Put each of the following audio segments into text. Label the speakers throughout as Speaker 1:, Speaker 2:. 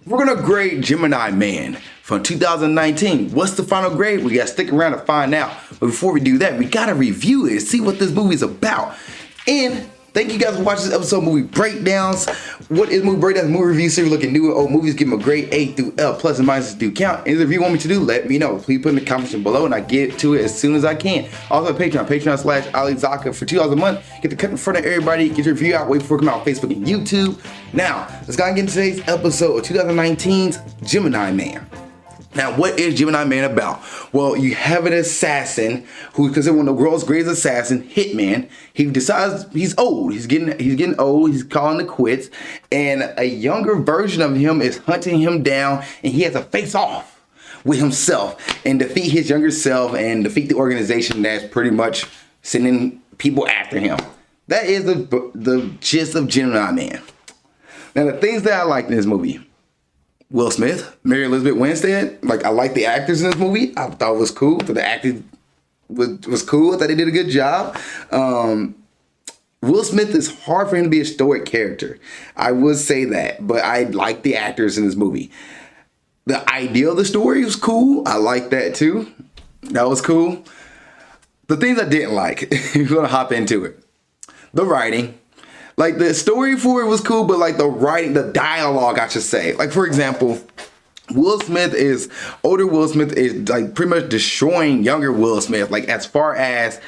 Speaker 1: We're gonna grade Gemini Man from 2019. What's the final grade? We gotta stick around to find out. But before we do that, we gotta review it and see what this movie is about. And thank you guys for watching this episode of Movie Breakdowns. What is Movie Breakdowns? Movie review series looking new and old movies. Give them a grade A through L. Plus and minuses do count. Any review you want me to do, let me know. Please put in the comments below and I get to it as soon as I can. Also Patreon, Patreon/Zakka for $2 a month. Get the cut in front of everybody. Get your review out. Wait for it to come out on Facebook and YouTube. Now, let's go and get into today's episode of 2019's Gemini Man. Now, what is Gemini Man about? Well, you have an assassin who is considered one of the world's greatest assassin, Hitman. He decides he's old. He's getting old. He's calling it quits. And a younger version of him is hunting him down, and he has to face off with himself and defeat his younger self and defeat the organization that's pretty much sending people after him. That is the gist of Gemini Man. Now, the things that I like in this movie. Will Smith, Mary Elizabeth Winstead. Like, I like the actors in this movie. I thought it was cool. The acting was cool. I thought they did a good job. Will Smith is hard for him to be a stoic character. I would say that, but I like the actors in this movie. The idea of the story was cool. I like that too. That was cool. The things I didn't like, we're gonna hop into it. The writing. Like, the story for it was cool, but like the writing, the dialogue, I should say. Like, for example, older Will Smith is like pretty much destroying younger Will Smith. Like, as far as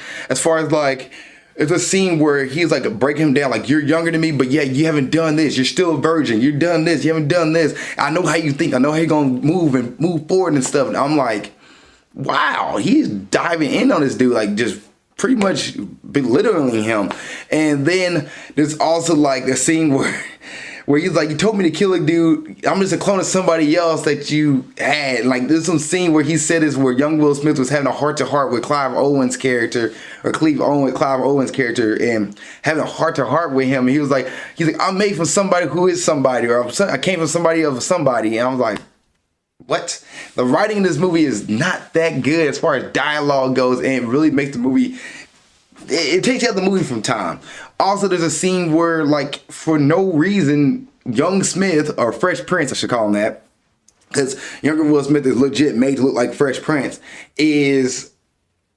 Speaker 1: like, it's a scene where he's like breaking him down. Like, you're younger than me, but yeah, you haven't done this. You're still a virgin. You've done this. You haven't done this. I know how you think. I know how you're going to move forward and stuff. And I'm like, wow, he's diving in on this dude. Like, just pretty much belittling him. And then there's also like a scene where he's like, you told me to kill a dude. I'm just a clone of somebody else that you had. Like, there's some scene where he said is where young Will Smith was having a heart-to-heart with Clive Owen's character, or Clive Owen's character, and having a heart-to-heart with him. And he's like, I'm made from somebody who is somebody, or I came from somebody of somebody. And I was like, what? The writing in this movie is not that good as far as dialogue goes, and it really makes the movie, it takes you out of the movie from time. Also, there's a scene where, like, for no reason, young Smith, or Fresh Prince, I should call him that, because younger Will Smith is legit made to look like Fresh Prince, is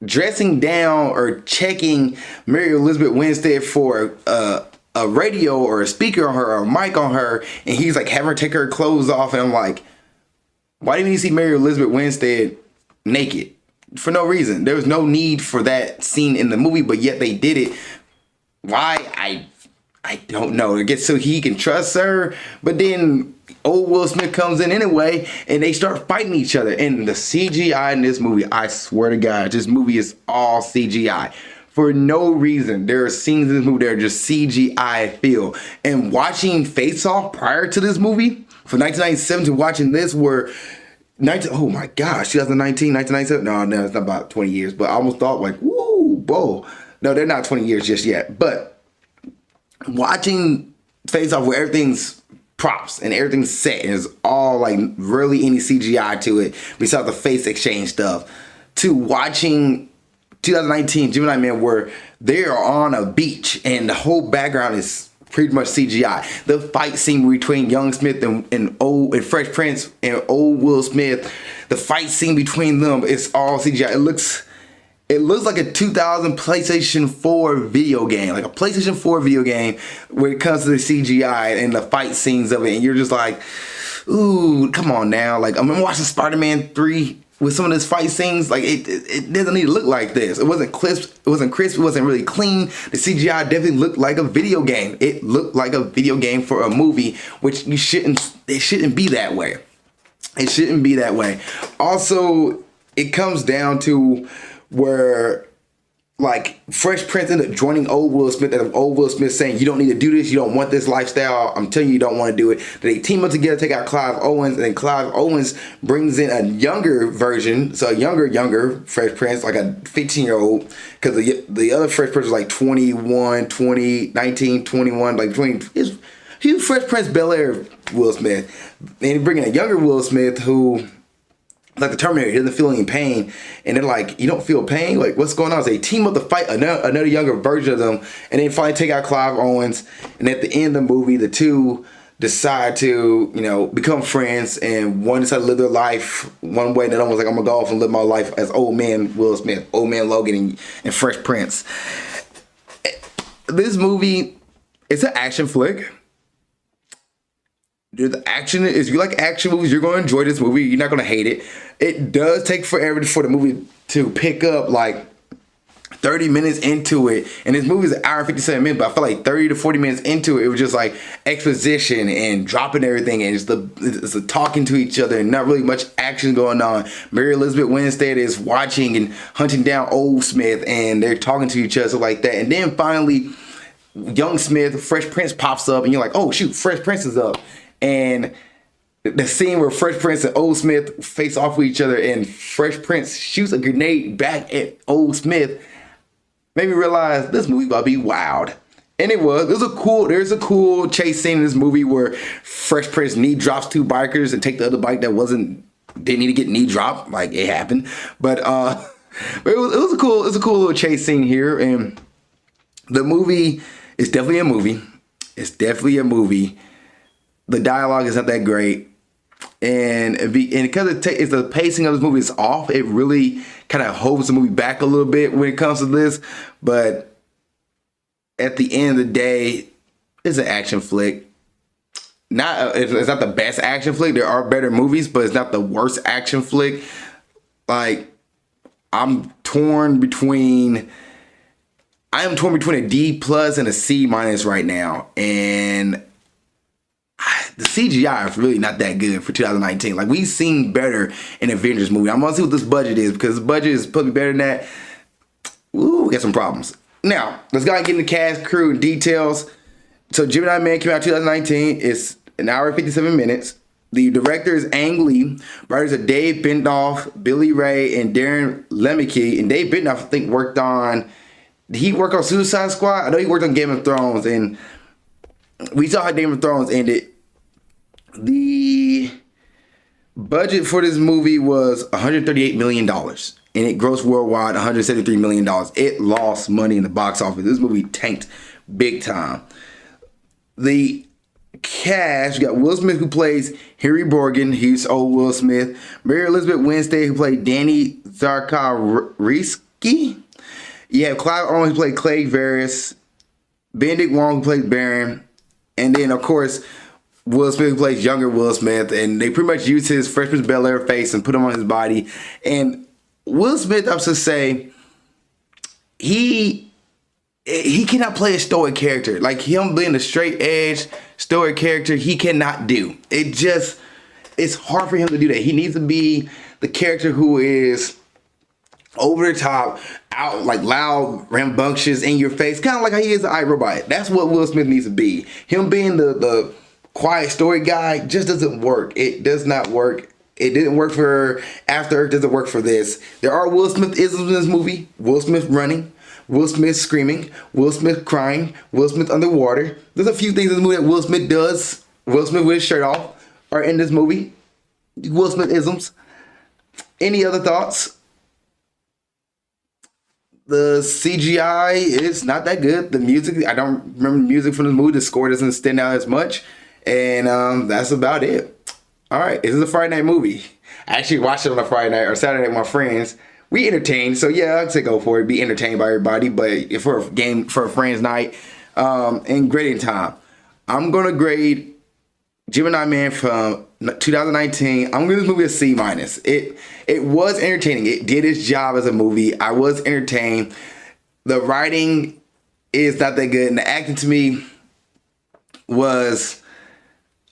Speaker 1: dressing down or checking Mary Elizabeth Winstead for a radio or a speaker on her or a mic on her, and he's like having her take her clothes off, and I'm like, why didn't you see Mary Elizabeth Winstead naked? For no reason. There was no need for that scene in the movie, but yet they did it. Why? I don't know. I guess so he can trust her, but then old Will Smith comes in anyway, and they start fighting each other. And the CGI in this movie, I swear to God, this movie is all CGI. For no reason. There are scenes in this movie that are just CGI feel. And watching Face Off prior to this movie, from 1997 to watching this, oh my gosh, 2019, 1997? No, it's not about 20 years, but I almost thought like, woo, whoa. No, they're not 20 years just yet. But watching Face Off where everything's props and everything's set and it's all like really any CGI to it, besides the face exchange stuff, to watching 2019 Gemini Man where they are on a beach and the whole background is pretty much CGI. The fight scene between young Smith and Fresh Prince and old Will Smith, the fight scene between them is all CGI. It looks like a 2000 PlayStation 4 video game, like a PlayStation 4 video game when it comes to the CGI and the fight scenes of it, and you're just like, ooh, come on now. Like, I'm watching Spider-Man 3 with some of this fight scenes. Like, it doesn't need to look like this. It wasn't crisp, it wasn't really clean. The CGI definitely looked like a video game. It looked like a video game for a movie, which it shouldn't be that way. It shouldn't be that way. Also, it comes down to where, like, Fresh Prince ended up joining old Will Smith, and old Will Smith saying, you don't need to do this, you don't want this lifestyle, I'm telling you, you don't want to do it. They team up together, take out Clive Owens, and then Clive Owens brings in a younger version, so a younger Fresh Prince, like a 15-year-old, because the other Fresh Prince was like 21, 20, 19, 21, like 20, he was Fresh Prince Bel-Air Will Smith, and he bring in a younger Will Smith who, like the Terminator, he doesn't feel any pain, and they're like, you don't feel pain? Like, what's going on? So they team up to fight another younger version of them, and then finally take out Clive Owens, and at the end of the movie, the two decide to, become friends, and one decide to live their life one way, and the other one's like, I'm gonna go off and live my life as old man Will Smith, old man Logan, and Fresh Prince. This movie, it's an action flick. The action is, if you like action movies, you're gonna enjoy this movie. You're not gonna hate it. It does take forever for the movie to pick up, like 30 minutes into it, and this movie is an hour and 57 minutes, but I feel like 30 to 40 minutes into it, it was just like exposition and dropping everything, and it's the talking to each other and not really much action going on. Mary Elizabeth Winstead is watching and hunting down old Smith, and they're talking to each other like that, and then finally young Smith, Fresh Prince pops up, and you're like, oh shoot, Fresh Prince is up. And the scene where Fresh Prince and Old Smith face off with each other, and Fresh Prince shoots a grenade back at Old Smith, made me realize this movie about to be wild. And it was. There's a cool chase scene in this movie where Fresh Prince knee drops two bikers and take the other bike that didn't need to get knee dropped. Like, it happened. But it was a cool little chase scene here. And the movie is definitely a movie. It's definitely a movie. The dialogue is not that great. And because it's the pacing of this movie is off, it really kind of holds the movie back a little bit when it comes to this. But at the end of the day, it's an action flick. It's not the best action flick. There are better movies, but it's not the worst action flick. Like, I am torn between a D plus and a C minus right now, and the CGI is really not that good for 2019. Like, we've seen better in Avengers movie. I'm gonna see what this budget is, because the budget is supposed to be better than that. Ooh, we got some problems. Now, let's go and get into the cast, crew, and details. So, Gemini Man came out 2019. It's an hour and 57 minutes. The director is Ang Lee. Writers are Dave Benioff, Billy Ray, and Darren Lemke. And Dave Benioff, I think, did he work on Suicide Squad? I know he worked on Game of Thrones, and we saw how Game of Thrones ended. The budget for this movie was $138 million, and it grossed worldwide $173 million. It lost money in the box office. This movie tanked big time. The cast, you got Will Smith, who plays Harry Borgen. He's old Will Smith. Mary Elizabeth Winstead, who played Danny Zarkariski. You have Clive Owen, who played Clay Varys. Benedict Wong, who plays Baron. And then, of course, Will Smith, who plays younger Will Smith. And they pretty much use his Fresh Prince of Bel-Air face and put him on his body. And Will Smith, I have to say, he cannot play a stoic character. Like, him being a straight edge stoic character, he cannot do. It's hard for him to do that. He needs to be the character who is over the top, out, like, loud, rambunctious, in your face, kind of like how he is in iRobot. That's what Will Smith needs to be. Him being the quiet story guy just doesn't work. It does not work. It didn't work for After Earth, doesn't work for this. There are Will Smith isms in this movie. Will Smith running, Will Smith screaming, Will Smith crying, Will Smith underwater. There's a few things in this movie that Will Smith does. Will Smith with his shirt off are in this movie. Will Smith isms. Any other thoughts? The CGI is not that good. The music, I don't remember the music from this movie. The score doesn't stand out as much. And that's about it. All right, this is a Friday night movie. I actually watched it on a Friday night or Saturday with my friends. We entertained, so yeah, I'd say go for it. Be entertained by everybody, but if for a friends night, and grading time, I'm gonna grade Gemini Man from 2019. I'm gonna give this movie a C minus. It was entertaining. It did its job as a movie. I was entertained. The writing is not that good, and the acting to me was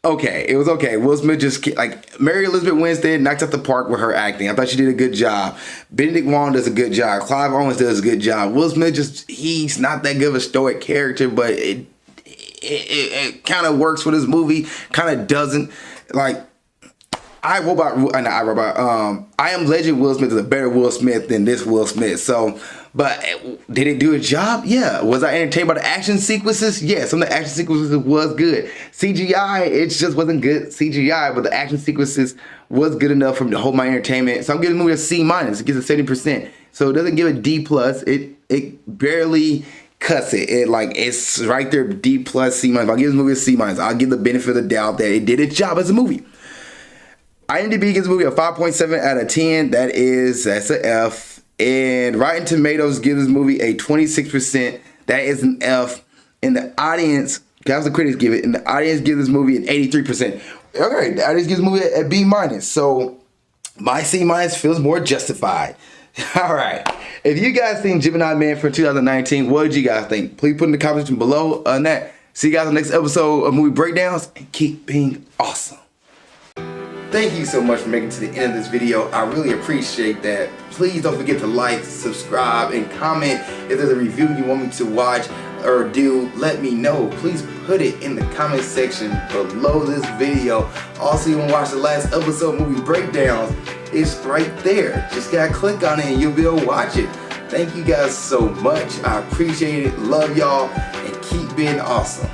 Speaker 1: okay. It was okay. Will Smith just, like, Mary Elizabeth Winstead knocked out the park with her acting. I thought she did a good job. Benedict Wong does a good job. Clive Owens does a good job. Will Smith he's not that good of a stoic character, but it kind of works for this movie. Kind of doesn't. Like, I Am Legend Will Smith is a better Will Smith than this Will Smith. So, but did it do a job? Yeah. Was I entertained by the action sequences? Yeah. Some of the action sequences was good. CGI, it just wasn't good CGI, but the action sequences was good enough for me to hold my entertainment. So I'm giving the movie a C minus. It gives it 70%. So it doesn't give a D plus. It barely cuts it. It's right there, D plus, C minus. I'll give this movie a C minus. I'll give the benefit of the doubt that it did its job as a movie. IMDb gives the movie a 5.7 out of 10. That's an F. And Rotten Tomatoes gives this movie a 26%. That is an F. And the audience, that's the critics give it, and the audience gives this movie an 83%. Okay, the audience gives the movie a B minus. So my C minus feels more justified. All right. If you guys seen Gemini Man for 2019, what did you guys think? Please put in the comment section below on that. See you guys in the next episode of Movie Breakdowns, and keep being awesome. Thank you so much for making it to the end of this video. I really appreciate that. Please don't forget to like, subscribe, and comment. If there's a review you want me to watch or do, let me know. Please put it in the comment section below this video. Also, you want to watch the last episode of Movie Breakdowns, it's right there. Just gotta click on it and you'll be able to watch it. Thank you guys so much. I appreciate it. Love y'all, and keep being awesome.